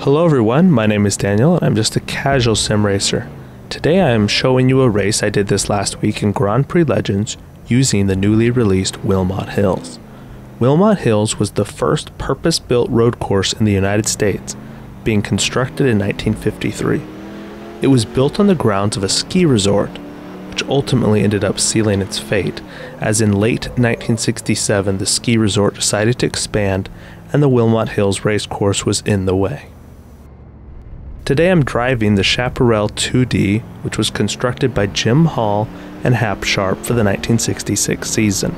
Hello everyone, my name is Daniel and I'm just a casual sim racer. Today I am showing you a race I did this last week in Grand Prix Legends using the newly released Wilmot Hills. Wilmot Hills was the first purpose-built road course in the United States, being constructed in 1953. It was built on the grounds of a ski resort, which ultimately ended up sealing its fate, as in late 1967 the ski resort decided to expand and the Wilmot Hills race course was in the way. Today I'm driving the Chaparral 2D, which was constructed by Jim Hall and Hap Sharp for the 1966 season.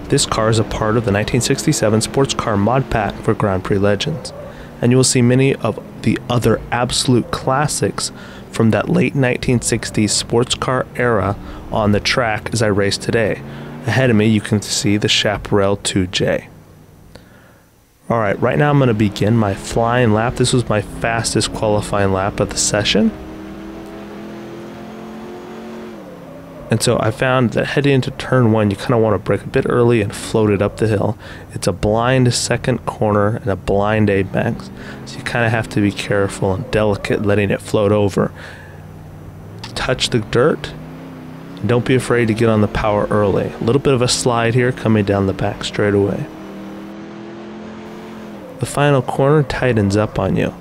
This car is a part of the 1967 sports car mod pack for Grand Prix Legends, and you will see many of the other absolute classics from that late 1960s sports car era on the track as I race today. Ahead of me you can see the Chaparral 2J. Alright, right now I'm going to begin my flying lap. This was my fastest qualifying lap of the session. And so I found that heading into turn 1, you kind of want to brake a bit early and float it up the hill. It's a blind second corner and a blind apex, so you kind of have to be careful and delicate letting it float over. Touch the dirt, and don't be afraid to get on the power early. A little bit of a slide here coming down the back straightaway. The final corner tightens up on you,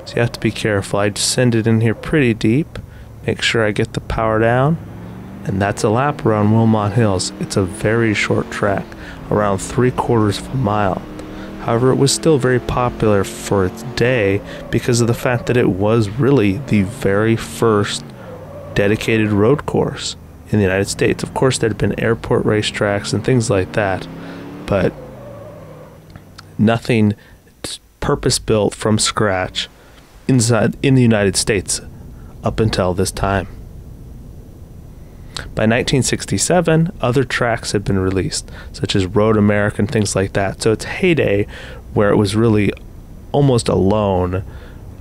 so you have to be careful. I send it in here pretty deep, make sure I get the power down, and that's a lap around Wilmot Hills. It's a very short track, around 3/4 of a mile. However, it was still very popular for its day because of the fact that it was really the very first dedicated road course in the United States. Of course, there had been airport racetracks and things like that, but nothing purpose-built from scratch in the United States up until this time. By 1967, other tracks had been released, such as Road America and things like that. So its heyday, where it was really almost alone.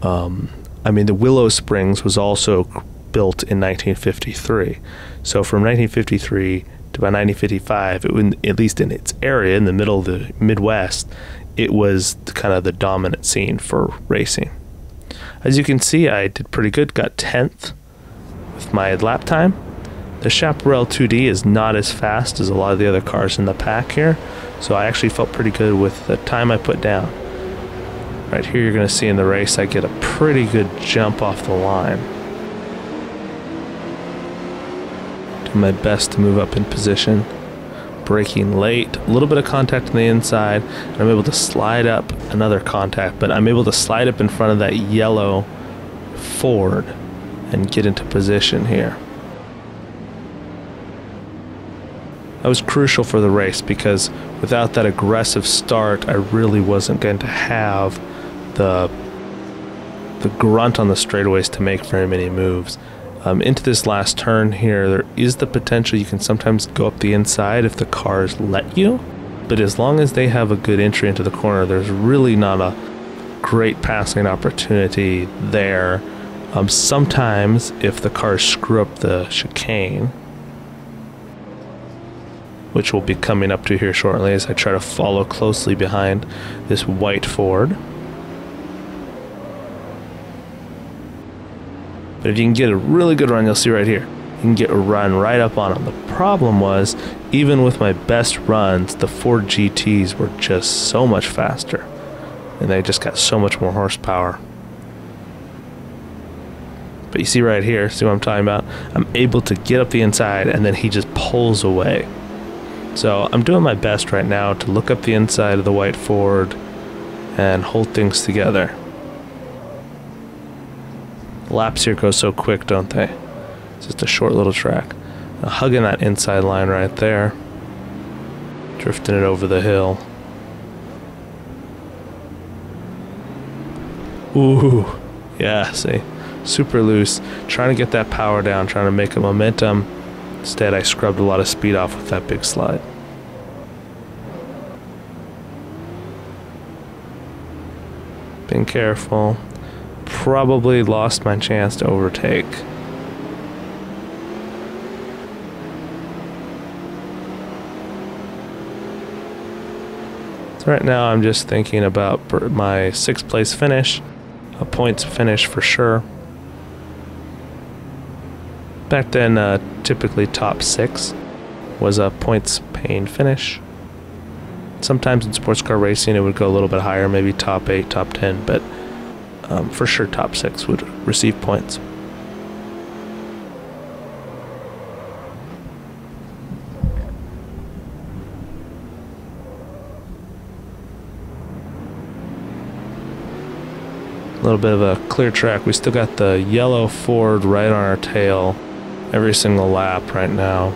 The Willow Springs was also built in 1953. So from 1953 to about 1955, at least in its area, in the middle of the Midwest, it was kind of the dominant scene for racing. As you can see, I did pretty good, got 10th with my lap time. The Chaparral 2D is not as fast as a lot of the other cars in the pack here, so I actually felt pretty good with the time I put down. Right here you're going to see in the race I get a pretty good jump off the line. Do my best to move up in position. Braking late, a little bit of contact on the inside, and I'm able to slide up another contact, but I'm able to slide up in front of that yellow Ford and get into position here. That was crucial for the race because without that aggressive start, I really wasn't going to have the grunt on the straightaways to make very many moves. Into this last turn here, there is the potential you can sometimes go up the inside if the cars let you, but as long as they have a good entry into the corner, there's really not a great passing opportunity there. Sometimes if the cars screw up the chicane, which we'll be coming up to here shortly as I try to follow closely behind this white Ford. But if you can get a really good run, you'll see right here, you can get a run right up on them. The problem was, even with my best runs, the Ford GTs were just so much faster, and they just got so much more horsepower. But you see right here, see what I'm talking about? I'm able to get up the inside, and then he just pulls away. So I'm doing my best right now to look up the inside of the white Ford and hold things together. Laps here go so quick, don't they? It's just a short little track. Now, hugging that inside line right there. Drifting it over the hill. Ooh, yeah, see? Super loose. Trying to get that power down, trying to make a momentum. Instead, I scrubbed a lot of speed off with that big slide. Being careful. Probably lost my chance to overtake. So right now I'm just thinking about my 6th place finish. a points finish for sure. Back then, typically top 6 was a points paying finish. Sometimes in sports car racing it would go a little bit higher, maybe top 8, top 10, but for sure top 6 would receive points. A little bit of a clear track. We still got the yellow Ford right on our tail every single lap right now.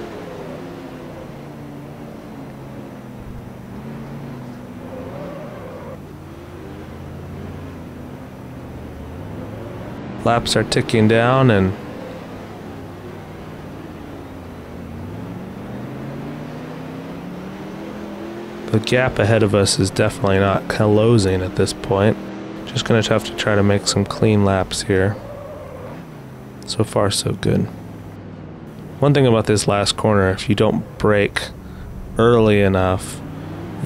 Laps are ticking down, and the gap ahead of us is definitely not closing at this point. Just gonna have to try to make some clean laps here. So far, so good. One thing about this last corner, if you don't brake early enough,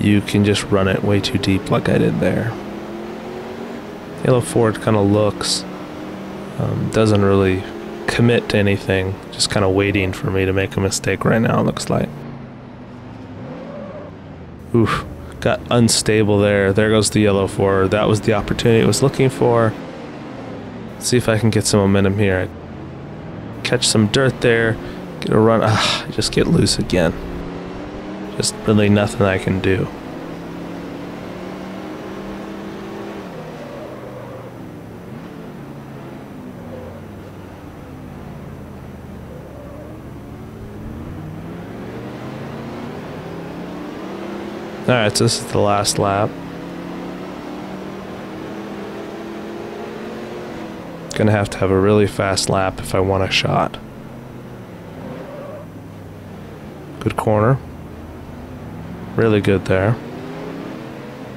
you can just run it way too deep like I did there. Yellow Ford kind of looks, doesn't really commit to anything, just kind of waiting for me to make a mistake right now, it looks like. Oof, got unstable there. There goes the yellow Ford. That was the opportunity I was looking for. Let's see if I can get some momentum here. Catch some dirt there, get a run. Just get loose again. Just really nothing I can do. Alright, so this is the last lap. Gonna have to have a really fast lap if I want a shot. Good corner. Really good there.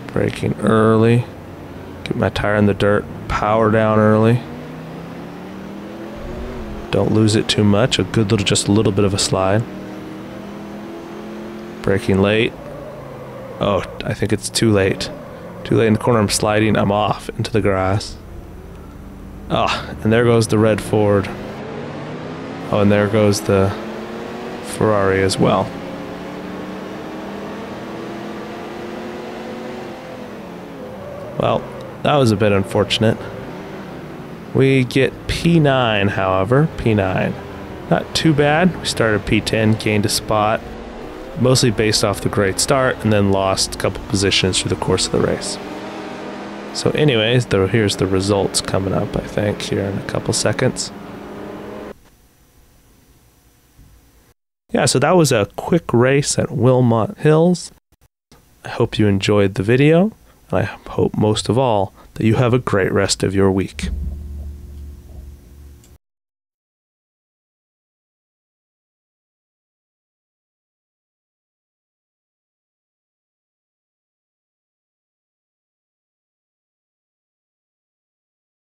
Braking early. Get my tire in the dirt. Power down early. Don't lose it too much. A good little, just a little bit of a slide. Braking late. Oh, I think it's too late. Too late in the corner. I'm sliding. I'm off into the grass. Oh, and there goes the red Ford. Oh, and there goes the Ferrari as well. Well, that was a bit unfortunate. We get P9, however. P9. Not too bad. We started P10, gained a spot. Mostly based off the great start, and then lost a couple positions through the course of the race. So anyways, here's the results coming up, I think, here in a couple seconds. Yeah, so that was a quick race at Wilmot Hills. I hope you enjoyed the video, and I hope most of all that you have a great rest of your week.